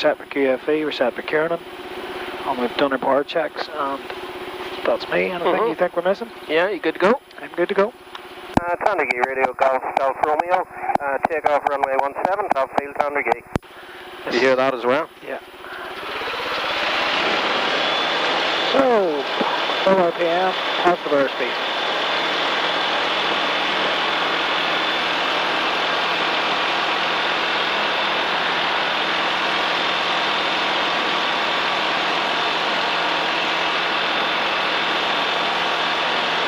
Set for QFE, we're set for Kernan, and we've done our power checks, and that's me. Anything you think we're missing? Yeah, you good to go? I'm good to go. Tandragee Radio Golf Romeo, takeoff runway 17, top field Tandragee. You hear that as well? Yeah. So, 4 RPM, positive airspeed.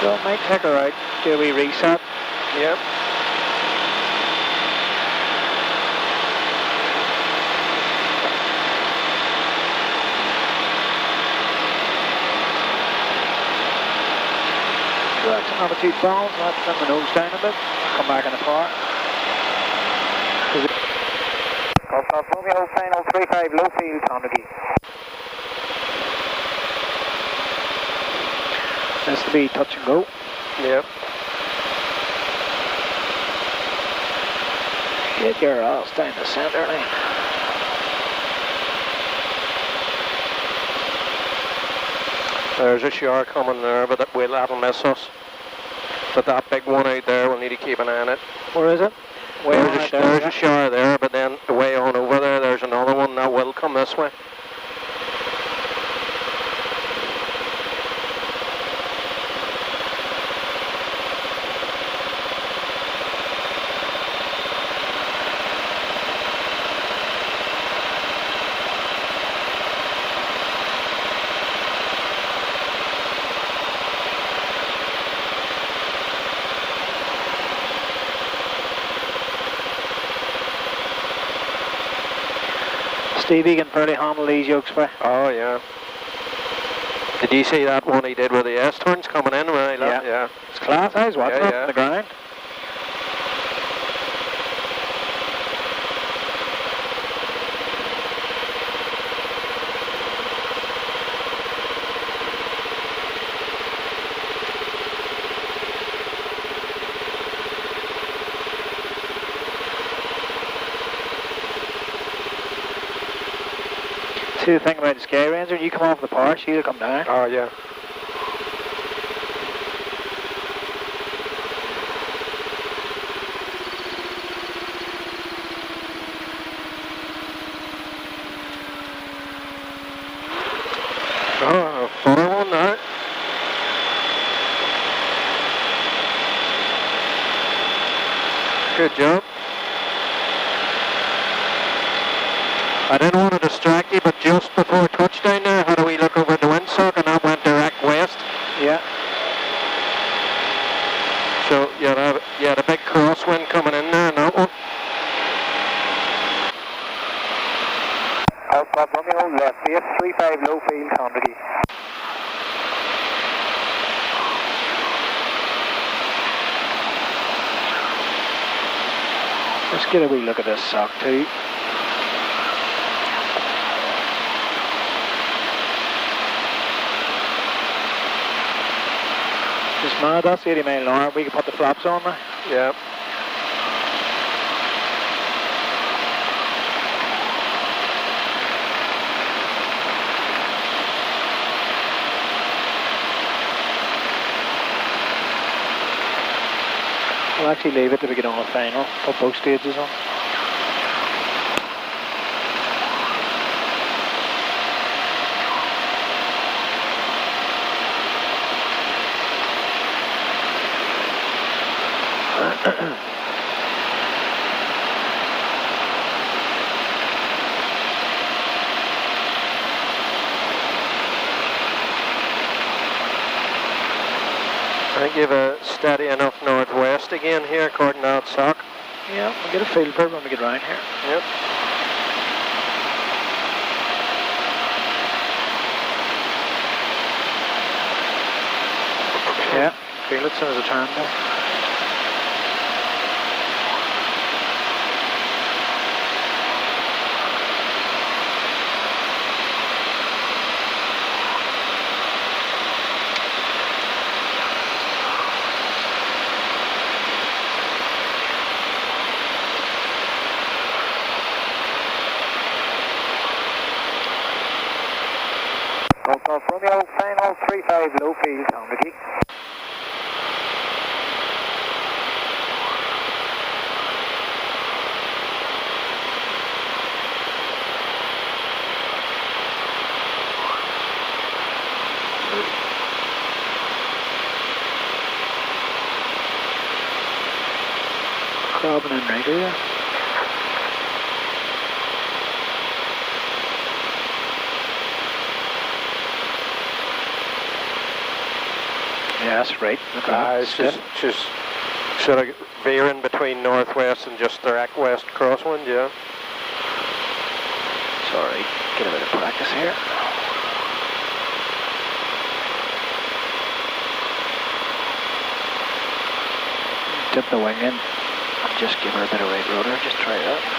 So it might take her out. Do we reset? Yep. Direction altitude balance, let's trim the nose down a bit. Come back in the car. Golf Romeo, final 35, low field Tandragee. Has to be touch and go. Yep. Get your ass down the centre line. There's a shower coming there, but that'll miss us. But that big one out there, we'll need to keep an eye on it. Where is it? There's a shower there, but then way on over there, there's another one that will come this way. Stevie can pretty handle these yokes for. Oh yeah. Did you see that one he did with the S-turns coming in? Right? Yeah. It's class, I was watching it on the ground. See the thing about the Skyranger, you come off the power, she'll come down. Oh yeah. Oh, far one now. Good job. I didn't want to distract you, but just before touchdown there, had a wee look over the windsock and that went direct west. Yeah. So you had a big crosswind coming in there in that one. Golf Romeo, left base 35, low field Tandragee. Let's get a wee look at this sock too. Just mad, that's 80 mile an hour. We can put the flaps on now. Yeah. We'll actually leave it till we get on the final. Put both stages on. I think you have a steady enough northwest again here according to that sock. Yeah, we'll get a feel for it when we get round here. Yep. Yeah, feel it as soon as I turn there. Golf Romeo, final 35 low field, on the key. Carbon and radio. Yeah, that's right. Look at that. It's just sort of veering between northwest and just direct west crosswind, yeah. Sorry, get a bit of practice here. Tip the wing in and just give her a bit of right rotor, just try that.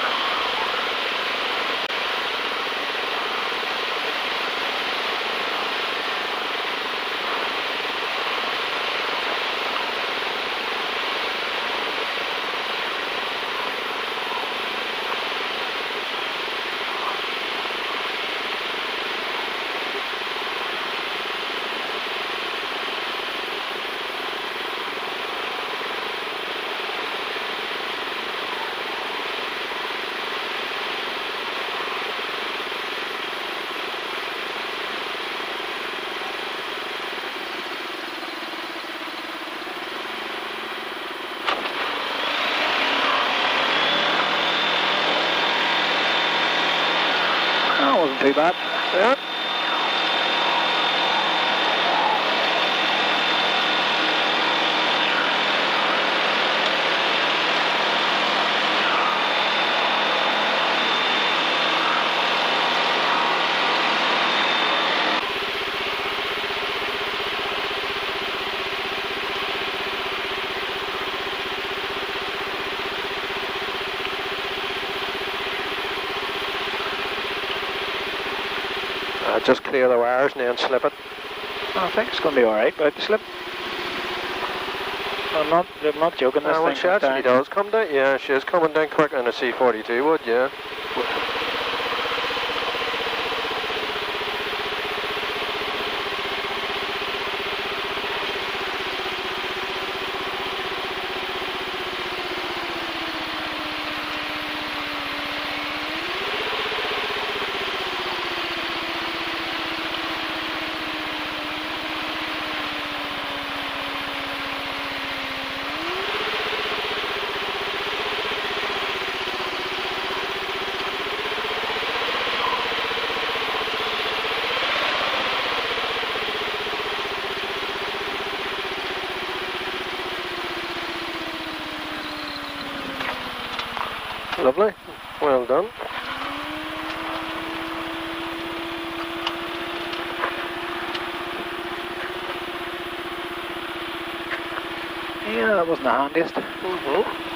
Wasn't too bad. Yeah. Just clear the wires and then slip it. I think it's going to be alright without the slip. I'm not joking, this well, thing she actually does come down. Yeah, she is coming down quicker than a C42 would, yeah. Lovely. Well done. Yeah, that wasn't the handiest. Mm-hmm.